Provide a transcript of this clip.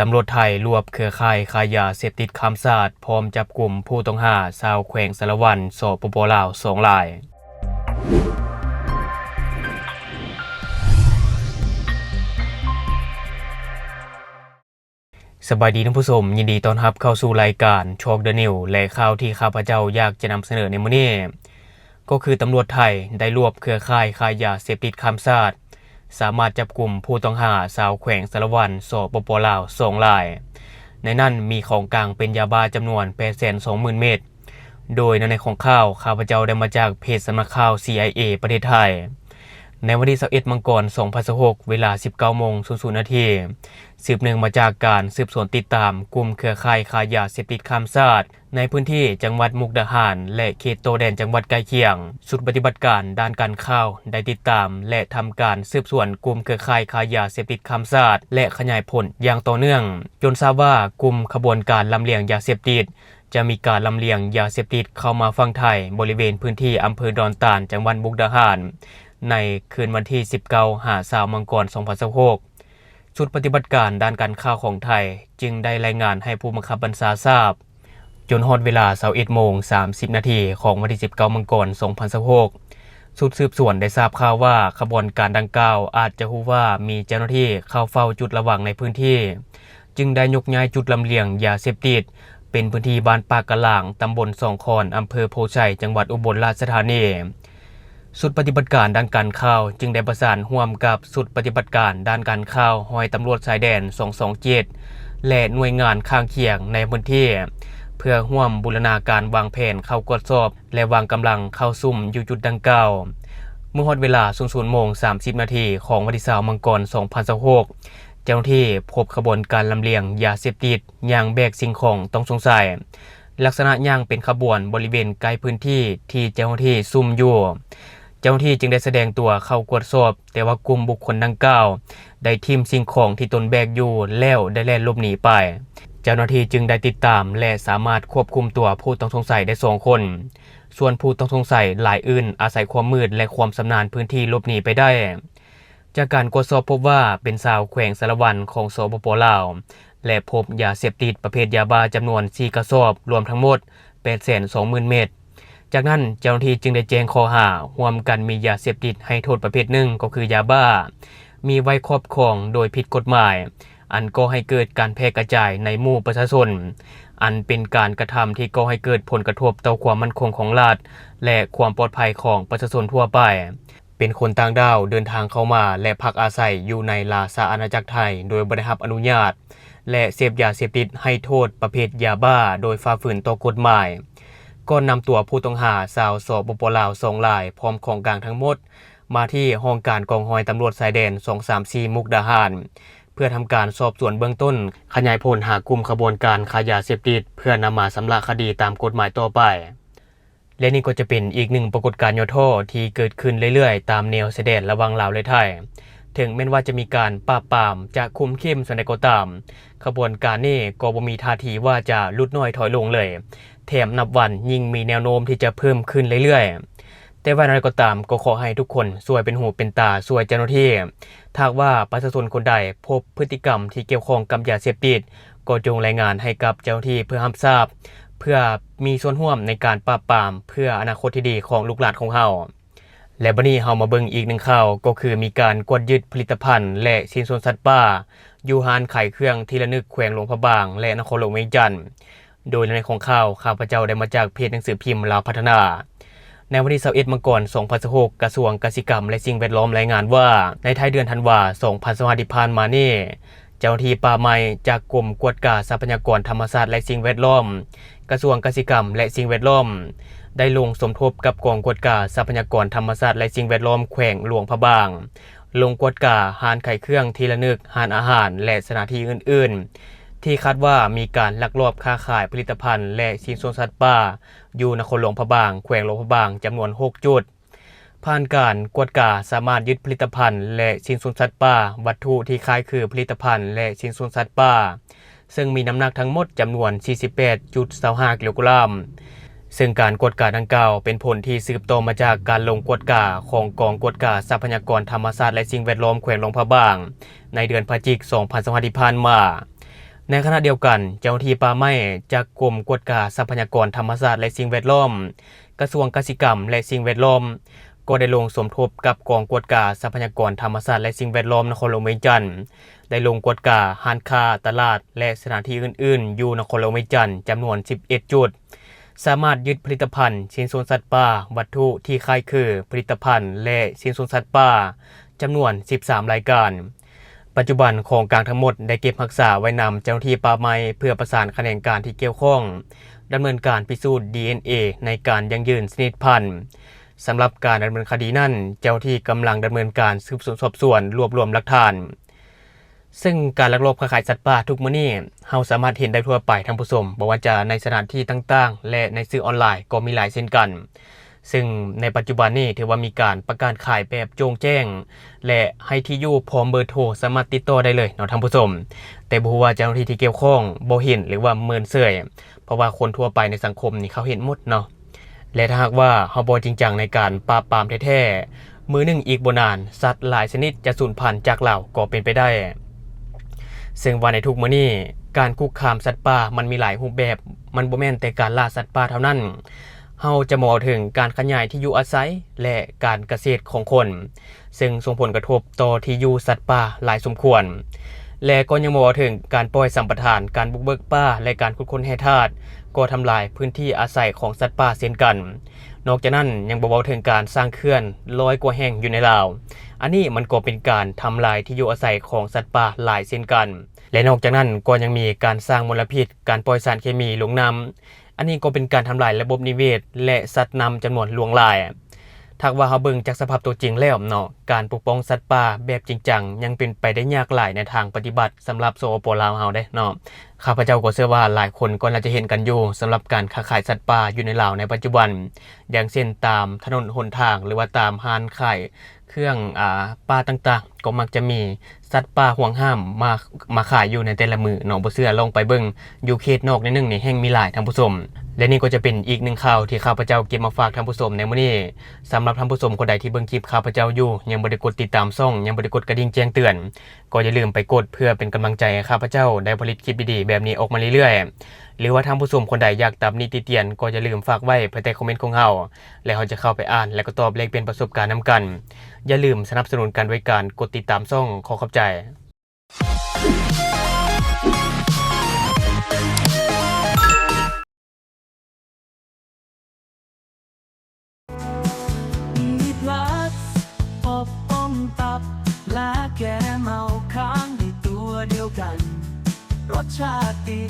ตำรวจไทยรวบเครือข่ายค้ายาเสพติดข้ามชาติพร้อมจับกลุ่มผู้ต้องหาชาวแขวงสารวัตรสปป.ลาว2รายสบายดีท่านผู้ชมยินดีต้อนรับเข้าสู่รายการโชคเดอะนิวและข่าวที่ข้าพเจ้าอยากจะนำเสนอในมื้อนี้ก็คือตำรวจไทยได้รวบเครือข่ายค้ายาเสพติดข้ามชาติสามารถจับกลุ่มผู้ต้องหาชาวแขวงสารวัตรสปป.ลาว2รายในนั้นมีของกลางเป็นยาบ้าจำนวน 820,000 เม็ดโดยในของข้าพเจ้าได้มาจากเพจสำนักข่าว CIA ประเทศไทยในวันที่21มังกร2016เวลา 19:00 นสืบเนื่องมาจากการสืบสวนติดตามกลุ่มเครือข่ายค้ายาเสพติดข้ามชาติในพื้นที่จังหวัดมุกดาหารและเขตโตแดนจังหวัดใกล้เคียงชุดปฏิบัติการด้านการข่าวได้ติดตามและทำการสืบสวนกลุ่มเครือข่ายค้ายาเสพติดข้ามชาติและขยายผลอย่างต่อเนื่องจนทราบว่ากลุ่มขบวนการลำเลียงยาเสพติดจะมีการลำเลียงยาเสพติดเข้ามาฝั่งไทยบริเวณพื้นที่อำเภอดอนตาลจังหวัดมุกดาหารในคืนวันที่19มังกร2016ชุดปฏิบัติการด้านการข่าวของไทยจึงได้รายงานให้ผู้บังคับบัญชาทราบจนฮอดเวลา 21:30 นของวันที่19มังกร2016ชุดสืบสวนได้ทราบข่าวว่าขบวนการดังกล่าวอาจจะรู้ว่ามีเจ้าหน้าที่เข้าเฝ้าจุดระวังในพื้นที่จึงได้ยกย้ายจุดลำเลียงยาเสพติดเป็นพื้นที่บ้านปากกะหล่างตำบลสองคอนอำเภอโพชัยจังหวัดอุบลราชธานีชุดปฏิบัติการด้านการข่าวจึงได้ประสานร่วมกับชุดปฏิบัติการด้านการข่าวห้อยตำรวจชายแดน227และหน่วยงานข้างเคียงในพื้นที่เพื่อร่วมบูรณาการวางแผนเข้ากวดสอบและวางกำลังเข้าซุ่มอยู่จุดดังกล่าวเมื่อฮอดเวลา 00:30 นของวันที่20มังกร2016เจ้าหน้าที่พบขบวนการลำเลียงยาเสพติดอย่างแบกสิ่งของต้องสงสัยลักษณะย่างเป็นขบวนบริเวณใกล้พื้นที่ที่เจ้าหน้าที่ซุ่มอยู่เจ้าหน้าที่จึงได้แสดงตัวเข้ากวดสอบแต่ว่ากลุ่มบุคคลดังกล่าวได้ทิ่มสิ่งของที่ตนแบกอยู่แล้วได้แล่นหลบหนีไปเจ้าหน้าที่จึงได้ติดตามและสามารถควบคุมตัวผู้ต้องสงสัยได้2คนส่วนผู้ต้องสงสัยหลายอื่นอาศัยความมืดและความชำนาญพื้นที่หลบหนีไปได้จากการตรวจสอบพบว่าเป็นชาวแขวงสารวัตรของสปป.ลาวและพบยาเสพติดประเภทยาบ้าจำนวน4กระสอบรวมทั้งหมด 820,000 เม็ดจากนั้นเจ้าหน้าที่จึงได้แจ้งข้อหาร่วมกันมียาเสพติดให้โทษประเภทหนึ่งก็คือยาบ้ามีไว้ครอบครองโดยผิดกฎหมายอันก่อให้เกิดการแพร่กระจายในหมู่ประชาชนอันเป็นการกระทำที่ก่อให้เกิดผลกระทบต่อความมั่นคงของรัฐและความปลอดภัยของประชาชนทั่วไปเป็นคนต่างด้าวเดินทางเข้ามาและพักอาศัยอยู่ในราชอาณาจักรไทยโดยบ่ได้รับอนุญาตและเสพยาเสพติดให้โทษประเภทยาบ้าโดยฝ่าฝืนต่อกฎหมายก่อนนำตัวผู้ต้องหาชาวสปป.ลาว2รายพร้อมของกลางทั้งหมดมาที่ห้องการกองร้อยตำรวจชายแดน234มุกดาหารเพื่อทำการสอบสวนเบื้องต้นขยายผลหากลุ่มขบวนการค้ายาเสพติดเพื่อนำมาสำระคดีตามกฎหมายต่อไปและนี่ก็จะเป็นอีกหนึ่งปรากฏการณ์ย่อท่อที่เกิดขึ้นเรื่อยๆตามแนวชายแดนระหว่างลาวและไทยถึงแม้ว่าจะมีการปราบปรามจะคุมเข้มส่วนใดก็ตามขบวนการนี้ก็บ่มีท่าทีว่าจะลดน้อยถอยลงเลยแถมนับวันยิ่งมีแนวโน้มที่จะเพิ่มขึ้นเรื่อยๆแต่ว่าอะไรก็ตามก็ขอให้ทุกคนช่วยเป็นหูเป็นตาช่วยเจ้าหน้าที่ถ้าว่าประชาชนคนใดพบพฤติกรรมที่เกี่ยวข้องกับยาเสพติดก็จงรายงานให้กับเจ้าหน้าที่เพื่อรับทราบเพื่อมีส่วนร่วมในการปราบปรามเพื่ออนาคตที่ดีของลูกหลานของเฮาและบัดนี้เฮามาเบิ่งอีกหนึ่งข่าวก็คือมีการกวดยึดผลิตภัณฑ์และชิ้นส่วนสัตว์ป่าอยู่ห้านขายเครื่องทีละนึกแขวงหลวงพระบางและนครหลวงเวียงจันทน์โดยในของข่าวข้าพเจ้าได้มาจากเพจหนังสือพิมพ์ลาวพัฒนาในวันที่21มังกร2016กระทรวงเกษตรกรรมและสิ่งแวดล้อมรายงานว่าในท้ายเดือนธันวาคม2025ที่ผ่านมานี้เจ้าหน้าที่ป่าไม้จากกรมกวดกาทรัพยากรธรรมชาติและสิ่งแวดล้อมกระทรวงเกษตรกรรมและสิ่งแวดล้อมได้ลงสมทบกับกองกวดกาทรัพยากรธรรมชาติและสิ่งแวดล้อมแขวงหลวงพระบางลงกวดกาห้านขายเครื่องทีละนึกห้านอาหารและสถานที่อื่นๆที่คาดว่ามีการลักลอบค้าขายผลิตภัณฑ์และชิ้นส่วนสัตว์ป่าอยู่นครหลวงพระบางแขวงหลวงพระบางจำนวน6จุดผ่านการกวดกาสามารถยึดผลิตภัณฑ์และชิ้นส่วนสัตว์ป่าวัตถุที่คล้ายคือผลิตภัณฑ์และชิ้นส่วนสัตว์ป่าซึ่งมีน้ำหนักทั้งหมดจำนวน 48.25 กิโลกรัมซึ่งการกวดกาดังกล่าวเป็นผลที่สืบต่อมาจากการลงกวดกาของกองกวดกาทรัพยากรธรรมชาติและสิ่งแวดล้อมแขวงหลวงพระบางในเดือนพฤศจิกายน2025ที่ผ่านมา ในขณะเดียวกันเจ้าหน้าที่ป่าไม้จากกรมกวดการทรัพยากรธรรมชาติและสิ่งแวดล้อมกระทรวงเกษตรกรรมและสิ่งแวดล้อมก็ได้ลงสมทบกับกองกวดการทรัพยากรธรรมชาติและสิ่งแวดล้อมนครหลวงเวียงจันทน์ได้ลงกวดการห้านค้าตลาดและสถานที่อื่นๆอยู่นครหลวงเวียงจันทน์จำนวน11จุดสามารถยึดผลิตภัณฑ์ชิ้นส่วนสัตว์ป่าวัตถุที่คล้ายคือผลิตภัณฑ์และชิ้นส่วนสัตว์ป่าจำนวน13รายการปัจจุบันโครงการทั้งหมดได้เก็บรักษาไว้นำเจ้าหน้าที่ป่าไม้เพื่อประสานแขนงการที่เกี่ยวข้องดำเนินการพิสูจน์ DNA ในการยั่งยืนชนิดพันธุ์สำหรับการดำเนินคดีนั้นเจ้าหน้าที่กำลังดำเนินการสืบสวนสอบสวนรวบรวมหลักฐานซึ่งการลักลอบค้าขายสัตว์ป่าทุกมื้อนี้เฮาสามารถเห็นได้ทั่วไปท่านผู้ชมบ่ว่าจะในสถานที่ต่างๆและในสื่อออนไลน์ก็มีหลายเช่นกันซึ่งในปัจจุบันนี้ถือว่ามีการประกาศขายแบบโจงแจ้งและให้ที่อยู่พร้อมเบอร์โทรสามารถติดต่อได้เลยเนาะท่านผู้ชมแต่บ่ฮู้ว่าเจ้าหน้าที่ที่เกี่ยวข้องบ่เห็นหรือว่าเมินเฉยเพราะว่าคนทั่วไปในสังคมนี่เขาเห็นหมดเนาะและถ้าหากว่าเฮาบ่จริงจังในการปราบปรามแท้ๆมื้อหนึงอีกบ่นานสัตว์หลายชนิดจะสูญพันธุ์จากเราก็เป็นไปได้ซึ่งว่าในทุกมื้อนี้การคุกคามสัตว์ป่ามันมีหลายรูปแบบมันบ่แม่นแต่การล่าสัตว์ป่าเท่านั้นเฮาจะมองถึงการขยายที่อยู่อาศัยและการเกษตรของคนซึ่งส่งผลกระทบต่อที่อยู่สัตว์ป่าหลายสมควรและก็ยังมองถึงการปล่อยสัมปทานการบุกเบิกป่าและการขุดค้นแร่ธาตุก็ทำลายพื้นที่อาศัยของสัตว์ป่าเช่นกันนอกจากนั้นยังบ่เว้าถึงการสร้างเขื่อน100กว่าแห่งอยู่ในลาวอันนี้มันก็เป็นการทำลายที่อยู่อาศัยของสัตว์ป่าหลายเช่นกันและนอกจากนั้นก็ยังมีการสร้างมลพิษการปล่อยสารเคมีลงน้ำอันนี้ก็เป็นการทำลายระบบนิเวศและสัตว์น้ำจำนวนหลวงหลายถ้าว่าเฮาเบิ่งจากสภาพตัวจริงแล้วเนาะการปกป้องสัตว์ป่าแบบจริงจังยังเป็นไปได้ยากหลายในทางปฏิบัติสำหรับสปลาวเฮาเด้เนาะข้าพเจ้าก็เชื่อว่าหลายคนก็น่าจะเห็นกันอยู่สำหรับการค้าขายสัตว์ป่าอยู่ในลาวในปัจจุบันอย่างเช่นตามถนนหนทางหรือว่าตามห้านขายเครื่องป่าต่างๆก็มักจะมีสัตว์ป่าห่วงห้ามมาขายอยู่ในแต่ละมื้อเนาะบ่เชื่อลองไปเบิ่งอยู่เขตนอกนิดนึงนี่แห่งมีหลายท่านผู้ชมและนี่ก็จะเป็นอีกหนึ่งข่าวที่ข้าพเจ้าเก็บมาฝากท่านผู้ชมในมื้อนี้สำหรับท่านผู้ชมคนใดที่เบิ่งคลิปข้าพเจ้าอยู่ยังบ่ได้กดติดตามช่องยังบ่ได้กดกระดิ่งแจ้งเตือนก็อย่าลืมไปกดเพื่อเป็นกำลังใจให้ข้าพเจ้าได้ผลิตคลิปดีๆแบบนี้ออกมาเรื่อยๆหรือว่าท่านผู้ชมคนใดอยากตำหนิติเตียนก็อย่าลืมฝากไว้ภายใต้คอมเมนต์ของเฮาแล้วเฮาจะเข้าไปอ่านและก็ตอบแลกเปลี่ยนประสบการณ์นํกันอย่าลืมสนับสนุนกันด้วยการกดติดตามช่องขอขอบใจและแกเมาค้างในตัวเดียวกันรสชาติดี